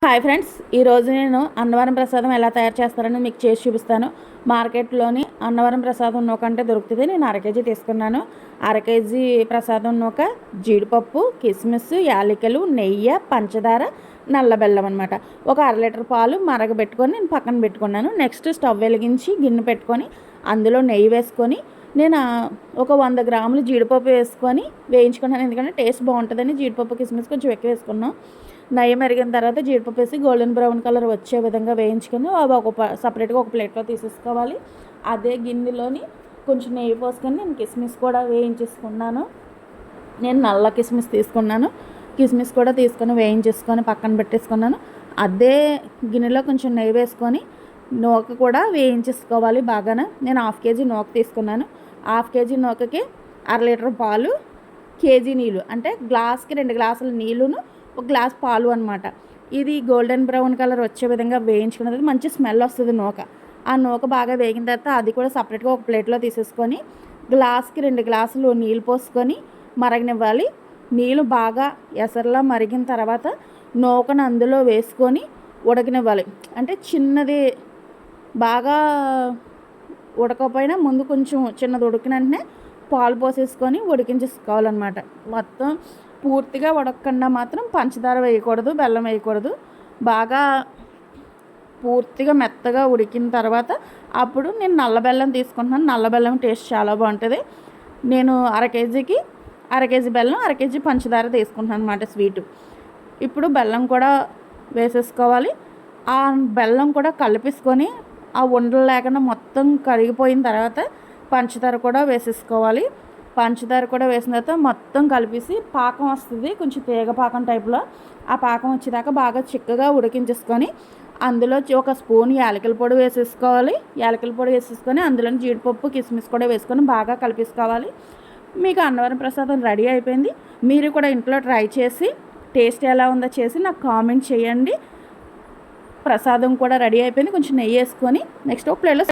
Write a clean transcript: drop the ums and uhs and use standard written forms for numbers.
Hi friends, ఈరోజు నేను అన్నవరం ప్రసాదం ఎలా తయారు చేస్తారని మీకు చేసి చూపిస్తాను. మార్కెట్లోని అన్నవరం ప్రసాదం నూక అంటే దొరుకుతుంది. నేను అరకేజీ తీసుకున్నాను. అరకేజీ ప్రసాదం నూక, జీడిపప్పు, కిస్మిస్, యాలకులు, నెయ్యి, పంచదార, నల్ల బెల్లం అనమాట. ఒక 1/2 లీటర్ పాలు మరగబెట్టుకొని నేను పక్కన పెట్టుకున్నాను. నెక్స్ట్ స్టవ్ వెలిగించి గిన్నె పెట్టుకొని అందులో నెయ్యి వేసుకొని నేను ఒక 100 గ్రాములు జీడిపప్పు వేసుకొని వేయించుకున్నాను. ఎందుకంటే టేస్ట్ బాగుంటుందని జీడిపప్పు, కిస్మిస్ కొంచెం ఎక్కువ వేసుకున్నాం. నెయ్యి మరిగిన తర్వాత జీడిపప్పు వేసి గోల్డెన్ బ్రౌన్ కలర్ వచ్చే విధంగా వేయించుకొని అవి సపరేట్గా ఒక ప్లేట్లో తీసేసుకోవాలి. అదే గిన్నెలోని కొంచెం నెయ్యి పోసుకొని నేను కిస్మిస్ కూడా వేయించేసుకున్నాను. నేను నల్ల కిస్మిస్ తీసుకున్నాను. కిస్మిస్ కూడా తీసుకొని వేయించేసుకొని పక్కన పెట్టేసుకున్నాను. అదే గిన్నెలో కొంచెం నెయ్యి వేసుకొని నూక కూడా వేయించేసుకోవాలి బాగానే. నేను 1/2 కేజీ నూక తీసుకున్నాను. 1/2 కేజీ నూకకి 1/2 లీటర్ పాలు, కేజీ నీళ్ళు, అంటే గ్లాస్కి 2 గ్లాసుల నీళ్ళును 1 గ్లాస్ పాలు అనమాట. ఇది గోల్డెన్ బ్రౌన్ కలర్ వచ్చే విధంగా వేయించుకున్న తర్వాత మంచి స్మెల్ వస్తుంది నూక. ఆ నూక బాగా వేగిన తర్వాత అది కూడా సపరేట్గా ఒక ప్లేట్లో తీసేసుకొని గ్లాస్కి 2 గ్లాసులు నీళ్ళు పోసుకొని మరగనివ్వాలి. నీళ్ళు బాగా ఎసరులా మరిగిన తర్వాత నూకను అందులో వేసుకొని ఉడకనివ్వాలి. అంటే చిన్నది బాగా ఉడకపోయినా ముందు కొంచెం చిన్నది ఉడికిన వెంటనే పాలు పోసేసుకొని ఉడికించేసుకోవాలన్నమాట. మొత్తం పూర్తిగా ఉడకకుండా మాత్రం పంచదార వేయకూడదు, బెల్లం వేయకూడదు. బాగా పూర్తిగా మెత్తగా ఉడికిన తర్వాత అప్పుడు నేను నల్ల బెల్లం తీసుకుంటున్నాను. నల్ల బెల్లం టేస్ట్ చాలా బాగుంటుంది. నేను 1/2 కేజీకి 1/2 కేజీ బెల్లం, 1/2 కేజీ పంచదార తీసుకుంటున్నాను అనమాట స్వీటు. ఇప్పుడు బెల్లం కూడా వేసేసుకోవాలి. ఆ బెల్లం కూడా కలిపేసుకొని ఆ ఉండలు లేకుండా మొత్తం కరిగిపోయిన తర్వాత పంచదార కూడా వేసేసుకోవాలి. పంచదార కూడా వేసిన తర్వాత మొత్తం కలిపేసి పాకం వస్తుంది, కొంచెం తీగ పాకం టైప్లో. ఆ పాకం వచ్చేదాకా బాగా చిక్కగా ఉడికించేసుకొని అందులో ఒక స్పూన్ యాలకుల పొడి వేసేసుకోవాలి. యాలకుల పొడి వేసేసుకొని అందులో జీడిపప్పు, కిస్మిస్ కూడా వేసుకొని బాగా కలిపేసుకోవాలి. మీకు అన్నవరం ప్రసాదం రెడీ అయిపోయింది. మీరు కూడా ఇంట్లో ట్రై చేసి టేస్ట్ ఎలా ఉందో చేసి నాకు కామెంట్ చేయండి. ప్రసాదం కూడా రెడీ అయిపోయింది. కొంచెం నెయ్యి వేసుకొని నెక్స్ట్ ఒక ప్లేట్లో